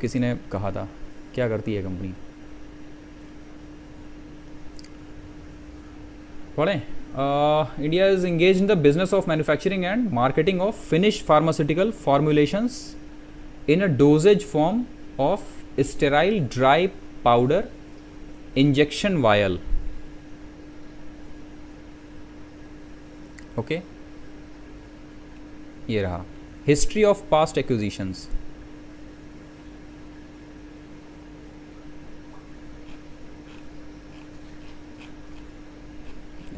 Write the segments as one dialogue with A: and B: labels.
A: किसी ने कहा था, क्या करती है कंपनी, पढ़ें। India is engage in the business of manufacturing and marketing of finish pharmaceutical formulations in a dosage form of sterile dry powder injection vial. Okay, ये रहा history of past acquisitions.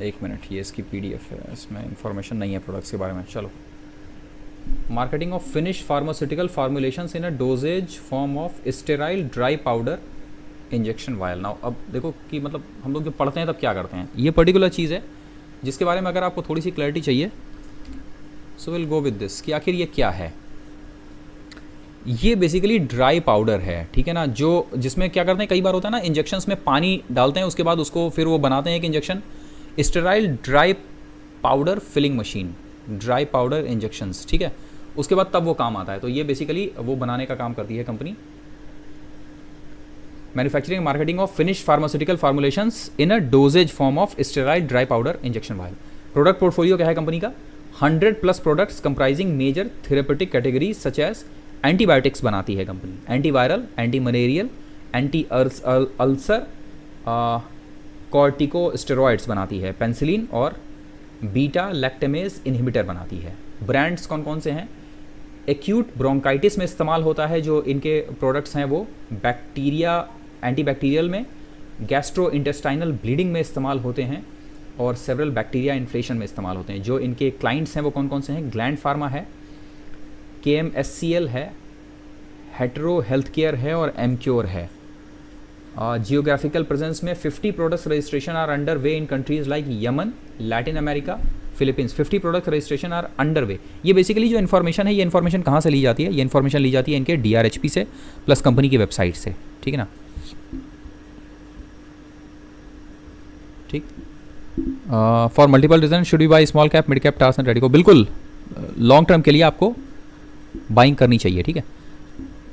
A: एक मिनट, ये इसकी PDF है, इसमें information नहीं है products के बारे में। चलो, marketing of finish pharmaceutical formulations in a dosage form of sterile dry powder injection vial. Now अब देखो कि मतलब हम लोग जब पढ़ते हैं तब क्या करते हैं, ये पर्टिकुलर चीज़ है जिसके बारे में अगर आपको थोड़ी सी क्लैरिटी चाहिए, so will go with this कि आखिर ये क्या है। ये बेसिकली ड्राई पाउडर है, ठीक है ना, जो जिसमें क्या करते हैं, कई बार होता है ना इंजेक्शंस में पानी डालते हैं, उसके बाद उसको फिर वो बनाते हैं एक injection. Sterile dry powder filling machine, dry powder injections, ठीक है, उसके बाद तब वो काम आता है। तो ये बेसिकली वो बनाने का काम करती है company. Manufacturing marketing of finish pharmaceutical formulations in a dosage form of sterile dry powder injection vial. Product portfolio क्या है कंपनी का, 100+ products comprising major therapeutic categories such as antibiotics बनाती है company, antiviral, anti malarial, anti ulcer, corticosteroids बनाती है, penicillin और beta lactamase inhibitor बनाती है। ब्रांड्स कौन कौन से हैं, एक्यूट ब्रोंकाइटिस में इस्तेमाल होता है जो इनके प्रोडक्ट्स हैं वो, बैक्टीरिया एंटीबैक्टीरियल में, गैस्ट्रो इंटेस्टाइनल ब्लीडिंग में इस्तेमाल होते हैं, और सेवरल बैक्टीरिया इन्फ्लेशन में इस्तेमाल होते हैं। जो इनके क्लाइंट्स हैं वो कौन कौन से हैं, ग्लैंड फार्मा है, KMSCL है, हेटेरो हेल्थ केयर है और एमक्योर है। जियोग्राफिकल प्रेजेंस में 50 products registration are under way in countries like Yemen, Latin America, Philippines. 50 product registration are under way. ये बेसिकली जो इन्फॉर्मेशन है, ये इन्फॉर्मेशन कहाँ से ली जाती है, ये इन्फॉर्मेशन ली जाती है इनके DRHP से प्लस कंपनी की वेबसाइट से, ठीक है ना, ठीक। For multiple reason should be buy small cap, mid cap, task and Radico. बिल्कुल लॉन्ग टर्म के लिए आपको बाइंग करनी चाहिए, ठीक है।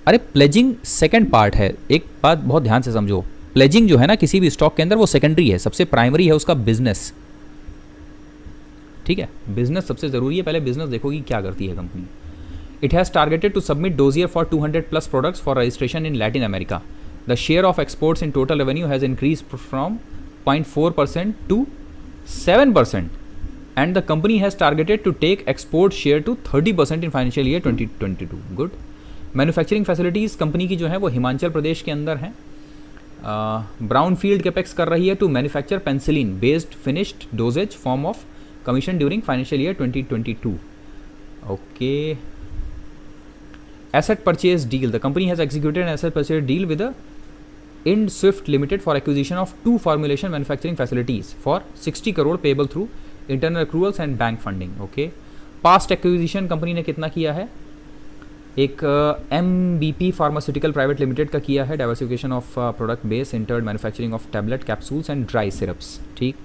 A: अरे प्लेजिंग सेकंड पार्ट है, एक बात बहुत ध्यान से समझो, प्लेजिंग जो है ना किसी भी स्टॉक के अंदर वो सेकेंडरी है, सबसे प्राइमरी है उसका बिजनेस, ठीक है। बिजनेस सबसे जरूरी है, पहले बिजनेस देखो कि क्या करती है कंपनी। It has targeted to submit dossier for 200+ products for registration in Latin America. The share of exports in total revenue has increase from 0.4% to 7%, and the company has targeted to take export share to 30% in financial year 2022. Good. Manufacturing facilities company की जो है वो हिमाचल प्रदेश के अंदर हैं। Brown field capex कर रही है to manufacture penicillin based finished dosage form of commission during financial year 2022. Okay. Asset purchase deal, the company has executed an asset purchase deal with Ind Swift Limited for acquisition of 2 formulation manufacturing facilities for 60 crore payable through internal accruals and bank funding. Okay. Past acquisition company ने कितना किया है, एक MBP Pharmaceutical Private Limited का किया है, diversification of product base, entered manufacturing of tablet, capsules and dry syrups, ठीक।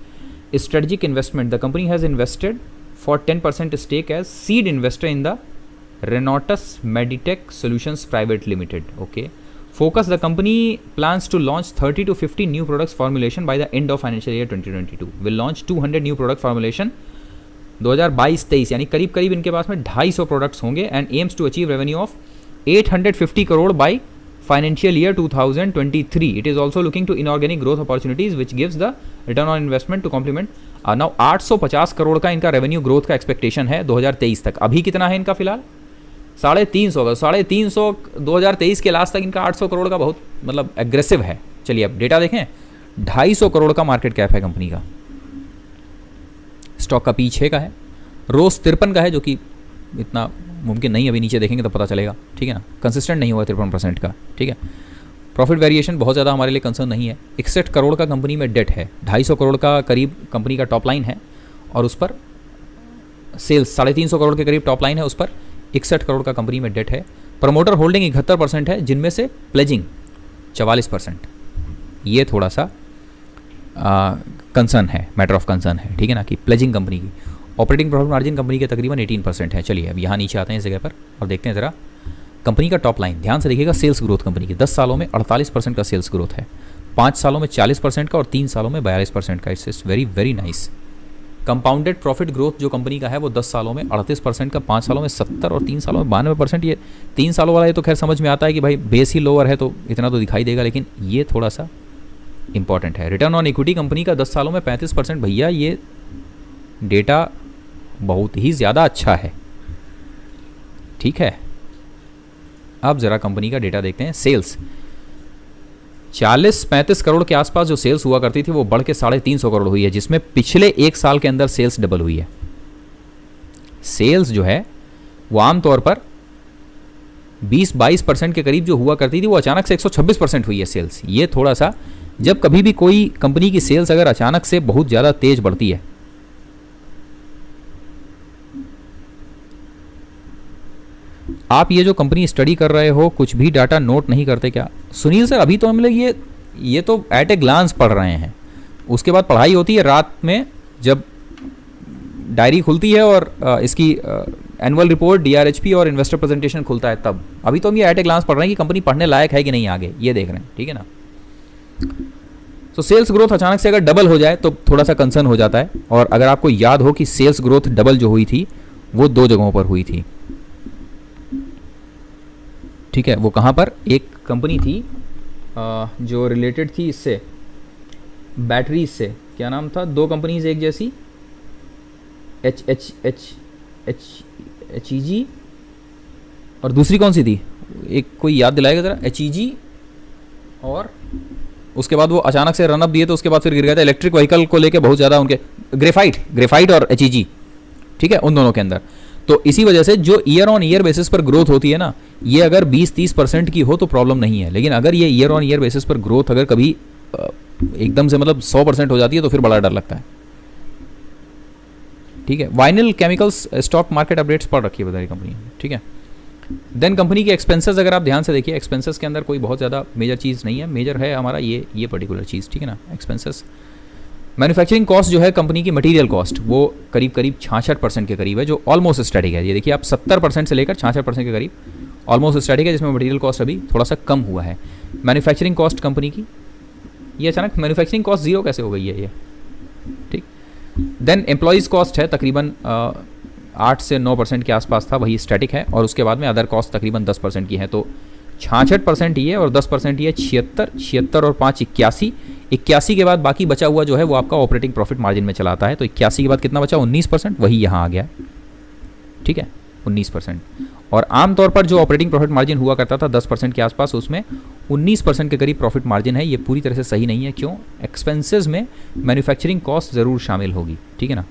A: Strategic investment, the company has invested for 10% stake as seed investor in the Renotus Meditech Solutions Private Limited. Okay. Focus, the company plans to launch 30 to 50 new products formulation by the end of financial year 2022. Will launch 200 new product formulation 2022-23, यानी करीब करीब इनके पास में 250 products होंगे. And aims to achieve revenue of 850 crore by financial year 2023. It is also looking to inorganic growth opportunities which gives the return on investment to complement. Now 850 crore का इनका revenue growth का expectation है 2023 तक. अभी कितना है इनका फिलहाल 350 का. 350 2023 के लास्ट तक इनका 800 करोड़ का बहुत मतलब एग्रेसिव है. चलिए अब डेटा देखें. 250 करोड़ का मार्केट कैप है कंपनी का. स्टॉक का पी 6 का है. रोज 53 का है, जो कि इतना मुमकिन नहीं. अभी नीचे देखेंगे तो पता चलेगा. ठीक है ना. कंसिस्टेंट नहीं हुआ 53% का. ठीक है. प्रॉफिट वेरिएशन बहुत ज़्यादा हमारे लिए कंसर्न नहीं है. 61 करोड़ का कंपनी में डेट है. 250 करोड़ का करीब कंपनी का टॉप लाइन है और उस पर सेल्स 350 करोड़ के करीब टॉप लाइन है. उस पर 61 करोड़ का कंपनी में डेट है. प्रमोटर होल्डिंग 71% है, जिनमें से प्लेजिंग 44%. ये थोड़ा सा कंसर्न है, मैटर ऑफ कंसर्न है. ठीक है ना, कि प्लेजिंग कंपनी की. ऑपरेटिंग प्रॉफिट मार्जिन कंपनी के तकरीबन 18% है. चलिए अब यहाँ नीचे आते हैं इस जगह पर और देखते हैं ज़रा कंपनी का टॉप लाइन ध्यान से देखिएगा, सेल्स ग्रोथ कंपनी की 10 सालों में 48% का सेल्स ग्रोथ है, 5 सालों में 40% का और 3 सालों में 42% का। It's very very nice. Compounded profit growth जो कंपनी का है वो 10 सालों में 38% का, 5 सालों में 70 और 3 सालों में 92%। ये 3 सालों वाला ये तो खैर समझ में आता है कि भाई बेस ही लोअर है तो इतना तो दिखाई देगा, लेकिन ये थोड़ा सा इंपॉर्टेंट है। रिटर्न ऑन इक्विटी कंपनी का 10 सालों में 35%। भैया ये डेटा बहुत ही ज़्यादा अच्छा है, ठीक है। अब ज़रा कंपनी का डेटा देखते हैं। सेल्स 40-35 करोड़ के आसपास जो सेल्स हुआ करती थी वो बढ़ के 350 करोड़ हुई है, जिसमें पिछले एक साल के अंदर सेल्स डबल हुई है। सेल्स जो है वो आमतौर पर 20-22% के करीब जो हुआ करती थी वो अचानक से 126% हुई है सेल्स। ये थोड़ा सा, जब कभी भी कोई कंपनी की सेल्स अगर अचानक से बहुत ज़्यादा तेज बढ़ती है, आप ये जो कंपनी स्टडी कर रहे हो कुछ भी डाटा नोट नहीं करते क्या? सुनील सर अभी तो हम लोग ये तो एट ए ग्लांस पढ़ रहे हैं, उसके बाद पढ़ाई होती है रात में जब डायरी खुलती है और इसकी एनुअल रिपोर्ट, डीआरएचपी और इन्वेस्टर प्रेजेंटेशन खुलता है तब। अभी तो हम ये एट ए ग्लांस पढ़ रहे हैं कि कंपनी पढ़ने लायक है कि नहीं आगे, ये देख रहे हैं, ठीक है ना। तो सेल्स ग्रोथ अचानक से अगर डबल हो जाए तो थोड़ा सा कंसर्न हो जाता है। और अगर आपको याद हो कि सेल्स ग्रोथ डबल जो हुई थी वो 2 जगहों पर हुई थी, ठीक है। वो कहाँ पर? एक कंपनी थी जो रिलेटेड थी इससे, बैटरीज से, क्या नाम था? 2 कंपनीज एक जैसी, HEG और दूसरी कौन सी थी? एक कोई याद दिलाएगा ज़रा? HEG, और उसके बाद वो अचानक से रनअप दिए तो उसके बाद फिर गिर गया था। इलेक्ट्रिक व्हीकल को लेके बहुत ज़्यादा उनके, ग्रेफाइट और HEG, ठीक है, उन दोनों के अंदर। तो इसी वजह से जो ईयर ऑन ईयर बेसिस पर ग्रोथ होती है ना, ये अगर 20-30% की हो तो प्रॉब्लम नहीं है, लेकिन अगर ये ईयर ऑन ईयर बेसिस पर ग्रोथ अगर कभी एकदम से मतलब 100% हो जाती है तो फिर बड़ा डर लगता है, ठीक है। Vinyl chemicals stock market updates पढ़ रखी है बताइए कंपनी, ठीक है। देन कंपनी के एक्सपेंसेस अगर आप ध्यान से देखिए, एक्सपेंसेस के अंदर कोई बहुत ज़्यादा मेजर चीज़ नहीं है। मेजर है हमारा ये पर्टिकुलर चीज़, ठीक है ना, एक्सपेंसेस। मैन्युफैक्चरिंग कॉस्ट जो है कंपनी की, मटेरियल कॉस्ट, वो करीब 66% के करीब है, जो ऑलमोस्ट स्टैटिक है। ये देखिए आप 70% से लेकर 66% के करीब ऑलमोस्ट स्टैटिक है, जिसमें मटेरियल कॉस्ट अभी थोड़ा सा कम हुआ है। मैन्युफैक्चरिंग कॉस्ट कंपनी की, ये अचानक मैन्युफैक्चरिंग कॉस्ट 0 कैसे हो गई है ये, ठीक। देन एम्प्लॉयज़ कॉस्ट है तकरीबन 8 से 9% के आसपास था, वही स्टैटिक है। और उसके बाद में अदर कॉस्ट तकरीबन 10% की है, तो 66% ये और 10% ये 76 और 5 81 के बाद बाकी बचा हुआ जो है वो आपका ऑपरेटिंग प्रॉफिट मार्जिन में चला आता है। तो 81 के बाद कितना बचा? 19%, वही यहाँ आ गया, ठीक है, 19%। और आमतौर पर जो ऑपरेटिंग प्रॉफिट मार्जिन हुआ करता था 10% के आसपास, उसमें 19% के करीब प्रॉफिट मार्जिन है। ये पूरी तरह से सही नहीं है। क्यों? एक्सपेंसेस में मैन्युफैक्चरिंग कॉस्ट ज़रूर शामिल होगी, ठीक है ना।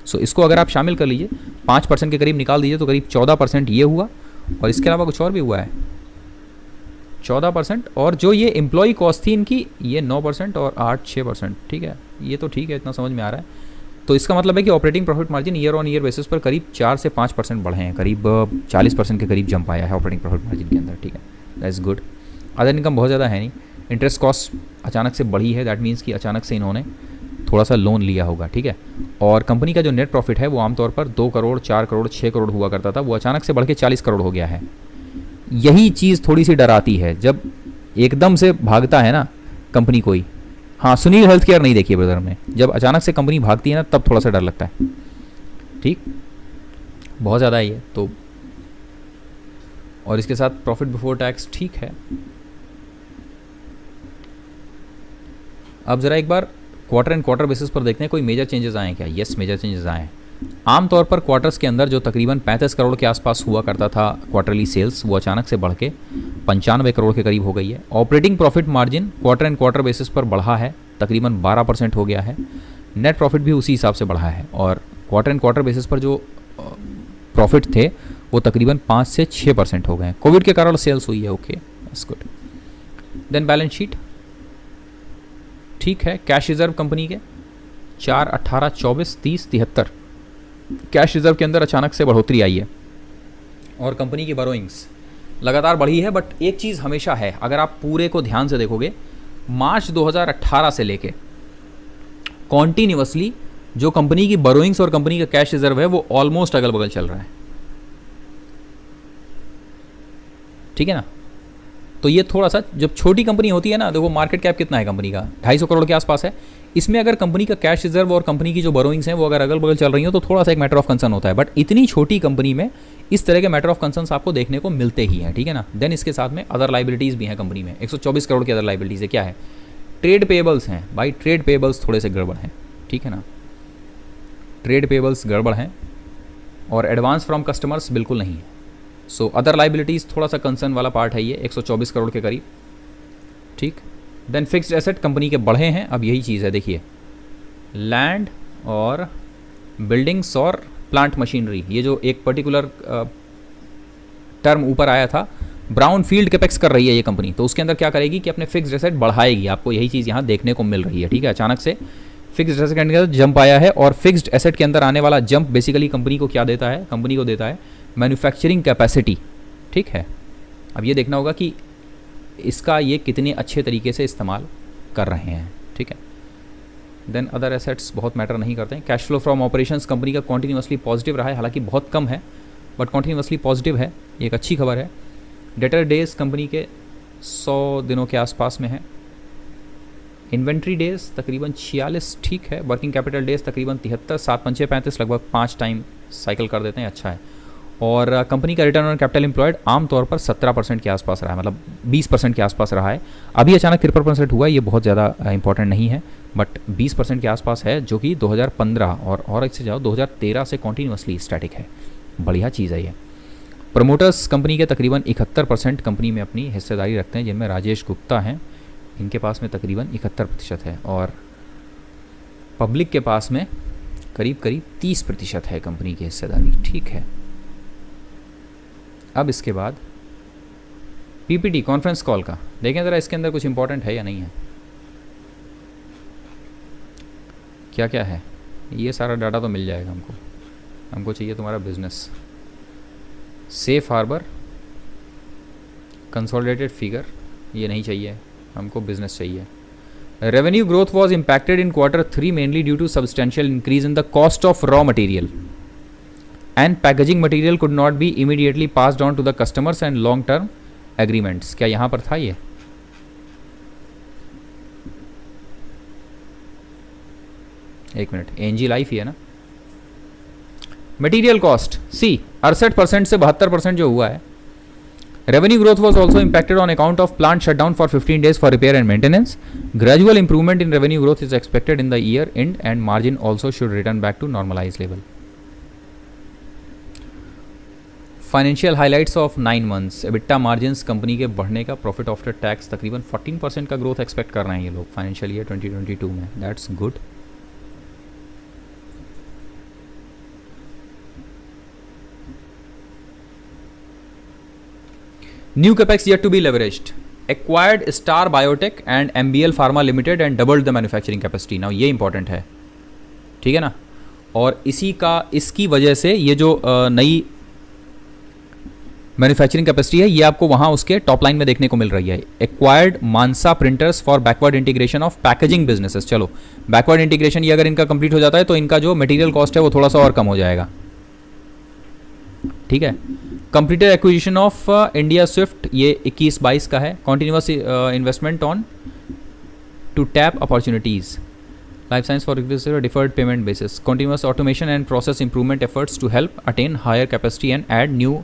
A: सो इसको अगर आप शामिल कर लीजिए, 5% के करीब निकाल दीजिए तो करीब 14% ये हुआ, और इसके अलावा कुछ और भी हुआ है 14%। और जो ये एम्प्लॉई कॉस्ट थी इनकी, ये 9% और 6%, ठीक है। ये तो ठीक है, इतना समझ में आ रहा है। तो इसका मतलब है कि operating profit margin year on year basis पर करीब 4 से 5% बढ़े हैं, करीब 40% के करीब जंप आया है ऑपरेटिंग प्रॉफिट मार्जिन के अंदर, ठीक है। That's good. अदर इनकम बहुत ज़्यादा है नहीं। इंटरेस्ट कॉस्ट अचानक से बढ़ी है, दैट मीन्स कि अचानक से इन्होंने थोड़ा सा लोन लिया होगा, ठीक है। और कंपनी का जो नेट प्रॉफिट है वो आमतौर पर 2 करोड़, 4 करोड़, 6 करोड़ हुआ करता था, वो अचानक से बढ़ के 40 करोड़ हो गया है। यही चीज़ थोड़ी सी डराती है, जब एकदम से भागता है ना कंपनी कोई। हाँ, सुनील हेल्थ केयर नहीं देखिए ब्रदर में, जब अचानक से कंपनी भागती है ना तब थोड़ा सा डर लगता है, ठीक, बहुत ज़्यादा ही है तो। और इसके साथ प्रॉफिट बिफोर टैक्स ठीक है। अब ज़रा एक बार क्वार्टर एंड क्वार्टर बेसिस पर देखते हैं कोई मेजर चेंजेस आए हैं क्या। यस, मेजर चेंजेस आए हैं। आमतौर पर क्वार्टर्स के अंदर जो तकरीबन 35 करोड़ के आसपास हुआ करता था क्वार्टरली सेल्स, वो अचानक से बढ़ के 95 करोड़ के करीब हो गई है। Operating profit margin quarter and quarter basis पर बढ़ा है, तकरीबन 12% हो गया है। नेट प्रॉफिट भी उसी हिसाब से बढ़ा है, और क्वार्टर एंड क्वार्टर बेसिस पर जो प्रॉफिट थे वो तकरीबन 5 से 6% हो गए। कोविड के कारण सेल्स हुई है, okay, that's good. Then balance sheet ठीक है। कैश रिजर्व कंपनी के 4, 18, 24, 30, 73 कैश रिजर्व के अंदर अचानक से बढ़ोतरी आई है। और कंपनी की बोरोइंग्स लगातार बढ़ी है, बट एक चीज़ हमेशा है, अगर आप पूरे को ध्यान से देखोगे, मार्च 2018 से लेके कॉन्टिन्यूअसली जो कंपनी की बोरोइंग्स और कंपनी का कैश रिजर्व है वो ऑलमोस्ट अगल बगल चल रहा है। ठीक है ना। तो ये थोड़ा सा, जब छोटी कंपनी होती है ना, देखो मार्केट कैप कितना है कंपनी का, 250 करोड़ के आसपास है। इसमें अगर कंपनी का कैश रिजर्व और कंपनी की जो बोरोइंग्स हैं वो अगर अगल बगल चल रही हो तो थोड़ा सा एक मैटर ऑफ कंसर्न होता है। बट इतनी छोटी कंपनी में इस तरह के मैटर ऑफ कंसर्न आपको देखने को मिलते ही हैं, ठीक है ना। देन इसके साथ में अदर लाइबिलिटीज़ भी हैं कंपनी में, 124 करोड़ की अदर लाइबिलिटीज़ है। क्या है? ट्रेड पेबल्स हैं भाई, ट्रेड पेबल्स थोड़े से गड़बड़ हैं, ठीक है ना, ट्रेड पेबल्स गड़बड़ हैं, और एडवांस फ्रॉम कस्टमर्स बिल्कुल नहीं है। सो अदर लाइबिलिटीज़ थोड़ा सा कंसर्न वाला पार्ट है ये, 124 करोड़ के करीब, ठीक। देन फिक्स्ड एसेट कंपनी के बढ़े हैं। अब यही चीज़ है, देखिए लैंड और बिल्डिंग्स और प्लांट मशीनरी, ये जो एक पर्टिकुलर टर्म ऊपर आया था, ब्राउन फील्ड कैपेक्स कर रही है ये कंपनी, तो उसके अंदर क्या करेगी कि अपने फिक्स्ड एसेट बढ़ाएगी। आपको यही चीज़ यहाँ देखने को मिल रही है, ठीक है। अचानक से फिक्स्ड एसेट के अंदर जंप आया है, और फिक्स्ड एसेट के अंदर आने वाला जंप बेसिकली कंपनी को क्या देता है? कंपनी को देता है मैन्युफैक्चरिंग कैपेसिटी, ठीक है। अब ये देखना होगा कि इसका ये कितने अच्छे तरीके से इस्तेमाल कर रहे हैं, ठीक है। देन अदर एसेट्स बहुत मैटर नहीं करते हैं। Cash flow from operations company का कॉन्टीन्यूसली पॉजिटिव रहा है, हालांकि बहुत कम है बट कॉन्टीन्यूसली पॉजिटिव है, ये एक अच्छी खबर है। डेटर डेज कंपनी के 100 दिनों के आसपास में है। इन्वेंट्री डेज तकरीबन 46, ठीक है। वर्किंग कैपिटल डेज तकरीबन 73, 7 5 35, लगभग 5 टाइम साइकिल कर देते हैं, अच्छा है। और कंपनी का रिटर्न ऑन कैपिटल एम्प्लॉयड आमतौर पर 17% के आसपास रहा है, मतलब 20% के आसपास रहा है। अभी अचानक 53% हुआ है, ये बहुत ज़्यादा इंपॉर्टेंट नहीं है, बट 20% के आसपास है, जो कि 2015 और इससे जाओ 2013 से कॉन्टीन्यूसली स्टैटिक है। बढ़िया चीज़ है ये। प्रमोटर्स कंपनी के तकरीबन 71% कंपनी में अपनी हिस्सेदारी रखते हैं, जिनमें राजेश गुप्ता हैं, इनके पास में तकरीबन 71% है, और पब्लिक के पास में करीब 30% है कंपनी की हिस्सेदारी, ठीक है। अब इसके बाद पीपीटी कॉन्फ्रेंस कॉल का देखें ज़रा, इसके अंदर कुछ इंपॉर्टेंट है या नहीं है, क्या क्या है। ये सारा डाटा तो मिल जाएगा हमको चाहिए तुम्हारा business, safe harbour, consolidated figure, ये नहीं चाहिए हमको, बिजनेस चाहिए। Revenue growth was impacted in Q3 mainly due to substantial increase in the cost of raw material and packaging material could not be immediately passed on to the customers and long term agreements. क्या यहाँ पर था ये? एक minute, NG life ही है ना। Material cost सी 68% से 72% जो हुआ है। Revenue growth was also impacted on account of plant shutdown for 15 days for repair and maintenance. Gradual improvement in revenue growth is expected in the year end and margin also should return back to normalise level. Financial highlights of 9 months। EBITDA margins company के बढ़ने का, profit after tax तकरीबन 14% का growth expect कर रहे हैं ये लोग फाइनेंशियल ईयर 2022 में, that's good. New capex yet to be leveraged, acquired Star Biotech and MBL Pharma Limited and doubled the manufacturing capacity. Now ये इंपॉर्टेंट है, ठीक है ना। और इसकी वजह से ये जो नई मैन्युफैक्चरिंग कैपेसिटी है, ये आपको वहाँ उसके टॉप लाइन में देखने को मिल रही है। Acquired Mansa printers for backward integration of packaging businesses. चलो बैकवर्ड इंटीग्रेशन ये अगर इनका कंप्लीट हो जाता है तो इनका जो मटेरियल कॉस्ट है वो थोड़ा सा और कम हो जाएगा, ठीक है। Completed acquisition of India Swift, ये 21-22 का है। Continuous investment on to tap opportunities. Life science for deferred payment basis. Continuous automation and process improvement efforts to help attain higher capacity and add new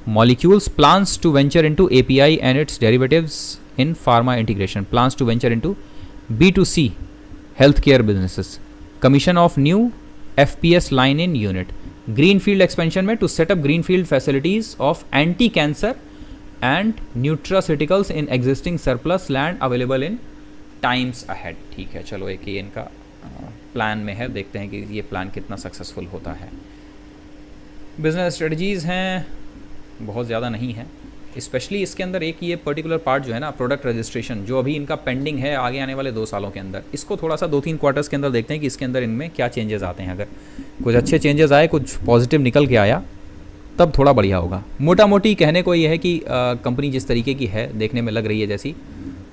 A: molecules. Plans to venture into API and its derivatives in pharma integration. Plans to venture into B2C healthcare businesses. Commission of new FPS line in unit. Greenfield expansion में to set up greenfield facilities of anti-cancer and nutraceuticals in existing surplus land available in times ahead. ठीक है, चलो एक ये इनका plan में है, देखते हैं कि ये प्लान कितना सक्सेसफुल होता है। बिजनेस स्ट्रेटजीज़ हैं, बहुत ज़्यादा नहीं है। स्पेशली इसके अंदर एक ये पर्टिकुलर पार्ट जो है ना, प्रोडक्ट रजिस्ट्रेशन, जो अभी इनका पेंडिंग है आगे आने वाले 2 सालों के अंदर, इसको थोड़ा सा 2-3 क्वार्टर्स के अंदर देखते हैं कि इसके अंदर इनमें क्या चेंजेस आते हैं। अगर कुछ अच्छे चेंजेस आए, कुछ पॉजिटिव निकल के आया, तब थोड़ा बढ़िया होगा। मोटा मोटी कहने को ये है कि कंपनी जिस तरीके की है, देखने में लग रही है जैसी,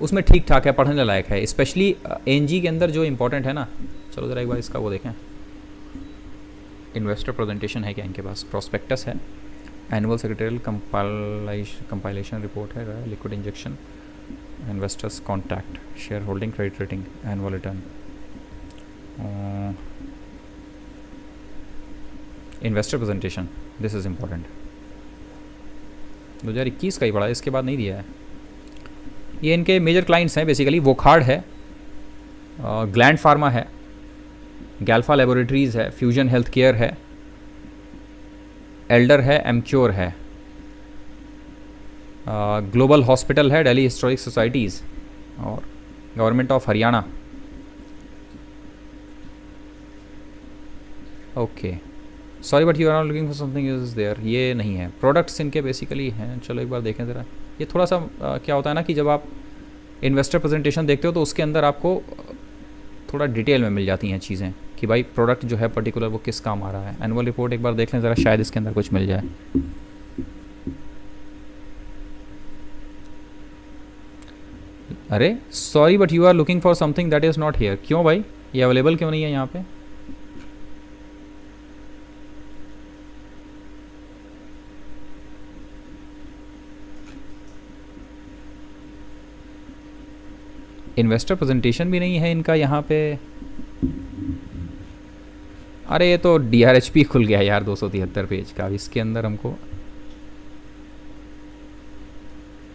A: उसमें ठीक ठाक है, पढ़ने लायक है। स्पेशली एनजी के अंदर जो इंपॉर्टेंट है ना, चलो ज़रा एक बार इसका वो देखें, इन्वेस्टर प्रेजेंटेशन है क्या इनके पास, प्रोस्पेक्टस है। एनुअल सेक्रेटरियल कंपाइलेशन रिपोर्ट है, liquid injection, investors contact, share holding, credit rating, annual return, investor presentation, this is important. 2021 का ही पड़ा, इसके बाद नहीं दिया है। ये इनके मेजर क्लाइंट्स हैं बेसिकली, वोखार्ड है, ग्लैंड फार्मा है, गैल्फा लेबोरेटरीज़ है, फ्यूजन हेल्थ केयर है, एल्डर है, एमक्योर है, ग्लोबल हॉस्पिटल है, दिल्ली हिस्टोरिक सोसाइटीज़ और government of Haryana. Okay, sorry but you are not looking for something is there, ये नहीं है। प्रोडक्ट्स इनके बेसिकली हैं, चलो एक बार देखें ज़रा। ये थोड़ा सा क्या होता है ना कि जब आप इन्वेस्टर प्रेजेंटेशन देखते हो तो उसके अंदर आपको थोड़ा डिटेल में मिल जाती हैं चीज़ें कि भाई प्रोडक्ट जो है पर्टिकुलर वो किस काम आ रहा है। एनुअल रिपोर्ट एक बार देख लें ज़रा, शायद इसके अंदर कुछ मिल जाए। अरे sorry but you are looking for something that is not here, क्यों भाई, ये अवेलेबल क्यों नहीं है यहाँ पे? इन्वेस्टर प्रेजेंटेशन भी नहीं है इनका यहाँ पे। अरे ये तो DRHP खुल गया यार 273 पेज का, इसके अंदर हमको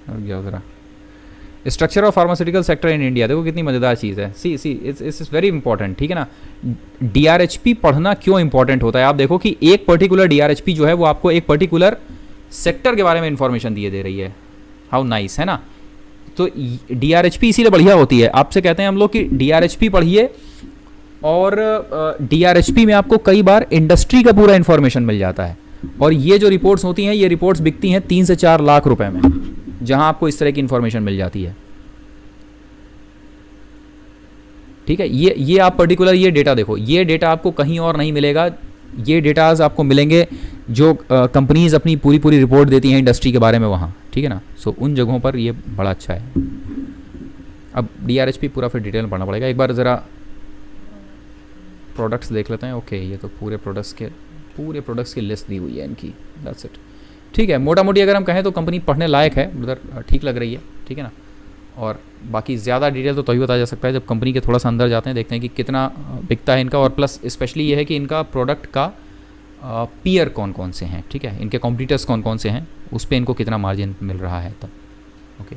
A: गया ज़रा। Structure of pharmaceutical sector in India, देखो कितनी मज़ेदार चीज़ है। सी इट्स वेरी इंपॉर्टेंट, ठीक है ना। DRHP पढ़ना क्यों इंपॉर्टेंट होता है, आप देखो कि एक पर्टिकुलर DRHP जो है वो आपको एक पर्टिकुलर सेक्टर के बारे में इंफॉर्मेशन दिए दे रही है। हाउ नाइस है ना। तो DRHP इसीलिए बढ़िया होती है। आपसे कहते हैं हम लोग कि DRHP पढ़िए, और DRHP में आपको कई बार इंडस्ट्री का पूरा इंफॉर्मेशन मिल जाता है। और ये जो रिपोर्ट्स होती हैं, ये रिपोर्ट्स बिकती हैं 3 से 4 लाख रुपए में, जहां आपको इस तरह की इंफॉर्मेशन मिल जाती है। ठीक है, ये आप पर्टिकुलर ये डेटा देखो, ये डेटा आपको कहीं और नहीं मिलेगा। ये डेटाज आपको मिलेंगे जो कंपनीज अपनी पूरी रिपोर्ट देती हैं इंडस्ट्री के बारे में वहाँ, ठीक है ना। सो उन जगहों पर ये बड़ा अच्छा है। अब DRHP पूरा फिर डिटेल में पढ़ना पड़ेगा। एक बार ज़रा प्रोडक्ट्स देख लेते हैं। ओके, ये तो पूरे प्रोडक्ट्स की लिस्ट दी हुई है इनकी, दैट्स इट। ठीक है, मोटा मोटी अगर हम कहें तो कंपनी पढ़ने लायक है, उधर ठीक लग रही है, ठीक है ना। और बाकी ज़्यादा डिटेल तो तभी बताया जा सकता है जब कंपनी के थोड़ा सा अंदर जाते हैं, देखते हैं कि कितना बिकता है इनका। और प्लस स्पेशली ये है कि इनका प्रोडक्ट का पीयर कौन कौन से हैं, ठीक है, इनके कॉम्पिटिटर्स कौन कौन से हैं, उस पर इनको कितना मार्जिन मिल रहा है तब। ओके।